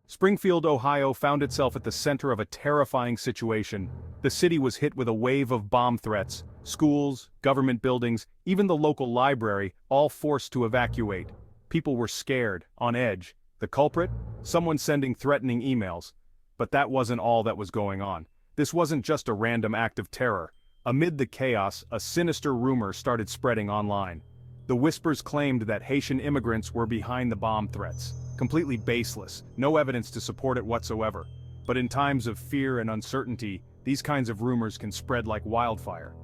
Springfield, Ohio found itself at the center of a terrifying situation. The city was hit with a wave of bomb threats. Schools, government buildings, even the local library, all forced to evacuate. People were scared, on edge. The culprit? Someone sending threatening emails. But that wasn't all that was going on. This wasn't just a random act of terror. Amid the chaos, a sinister rumor started spreading online. The whispers claimed that Haitian immigrants were behind the bomb threats. Completely baseless, no evidence to support it whatsoever. But in times of fear and uncertainty, these kinds of rumors can spread like wildfire.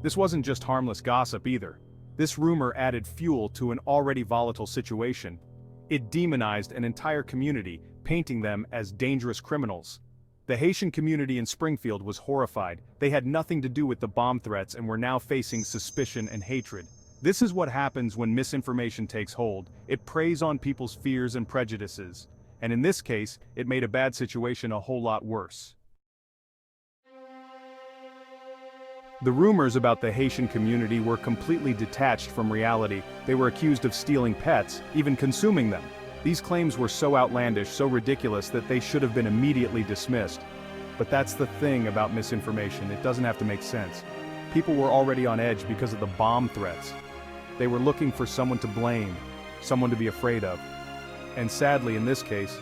This wasn't just harmless gossip either. This rumor added fuel to an already volatile situation. It demonized an entire community, painting them as dangerous criminals. The Haitian community in Springfield was horrified. They had nothing to do with the bomb threats and were now facing suspicion and hatred. This is what happens when misinformation takes hold. It preys on people's fears and prejudices. And in this case, it made a bad situation a whole lot worse. The rumors about the Haitian community were completely detached from reality. They were accused of stealing pets, even consuming them. These claims were so outlandish, so ridiculous that they should have been immediately dismissed. But that's the thing about misinformation, it doesn't have to make sense. People were already on edge because of the bomb threats. They were looking for someone to blame, someone to be afraid of. And sadly, in this case,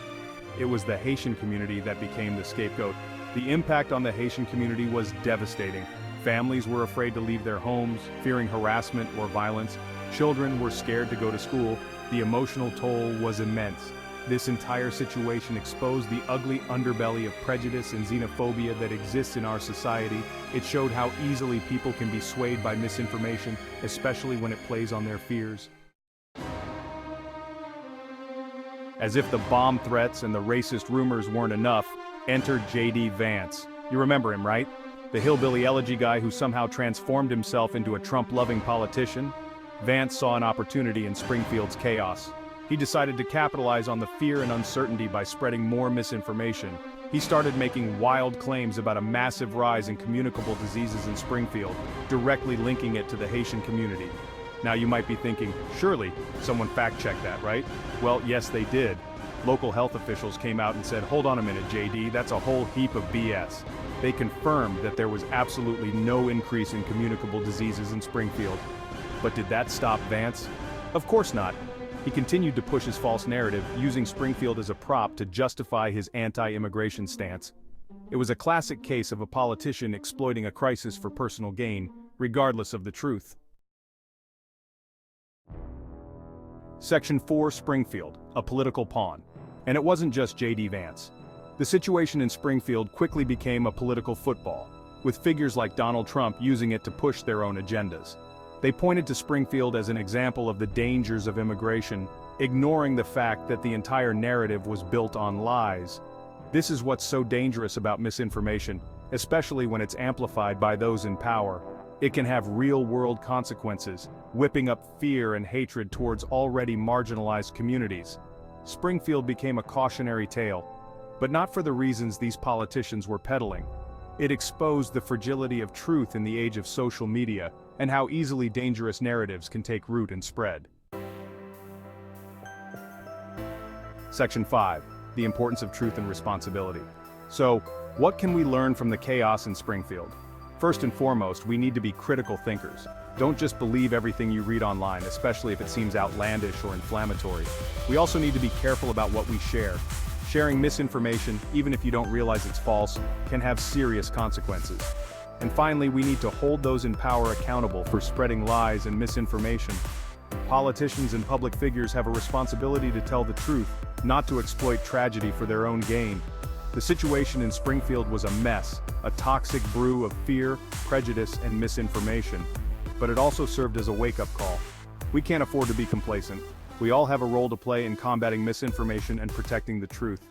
it was the Haitian community that became the scapegoat. The impact on the Haitian community was devastating. Families were afraid to leave their homes, fearing harassment or violence. Children were scared to go to school. The emotional toll was immense. This entire situation exposed the ugly underbelly of prejudice and xenophobia that exists in our society. It showed how easily people can be swayed by misinformation, especially when it plays on their fears. As if the bomb threats and the racist rumors weren't enough, enter J.D. Vance. You remember him, right? The hillbilly elegy guy who somehow transformed himself into a Trump-loving politician? Vance saw an opportunity in Springfield's chaos. He decided to capitalize on the fear and uncertainty by spreading more misinformation. He started making wild claims about a massive rise in communicable diseases in Springfield, directly linking it to the Haitian community. Now you might be thinking, surely someone fact-checked that, right? Well, yes, they did. Local health officials came out and said, hold on a minute, JD, that's a whole heap of BS. They confirmed that there was absolutely no increase in communicable diseases in Springfield. But did that stop Vance? Of course not. He continued to push his false narrative, using Springfield as a prop to justify his anti-immigration stance. It was a classic case of a politician exploiting a crisis for personal gain, regardless of the truth. Section 4, Springfield, a political pawn. And it wasn't just J.D. Vance. The situation in Springfield quickly became a political football, with figures like Donald Trump using it to push their own agendas. They pointed to Springfield as an example of the dangers of immigration, ignoring the fact that the entire narrative was built on lies. This is what's so dangerous about misinformation, especially when it's amplified by those in power. It can have real-world consequences, whipping up fear and hatred towards already marginalized communities. Springfield became a cautionary tale, but not for the reasons these politicians were peddling. It exposed the fragility of truth in the age of social media, and how easily dangerous narratives can take root and spread. Section 5. The importance of truth and responsibility. So, what can we learn from the chaos in Springfield? First and foremost, we need to be critical thinkers. Don't just believe everything you read online, especially if it seems outlandish or inflammatory. We also need to be careful about what we share. Sharing misinformation, even if you don't realize it's false, can have serious consequences. And finally, we need to hold those in power accountable for spreading lies and misinformation. Politicians and public figures have a responsibility to tell the truth, not to exploit tragedy for their own gain. The situation in Springfield was a mess, a toxic brew of fear, prejudice, and misinformation. But it also served as a wake-up call. We can't afford to be complacent. We all have a role to play in combating misinformation and protecting the truth.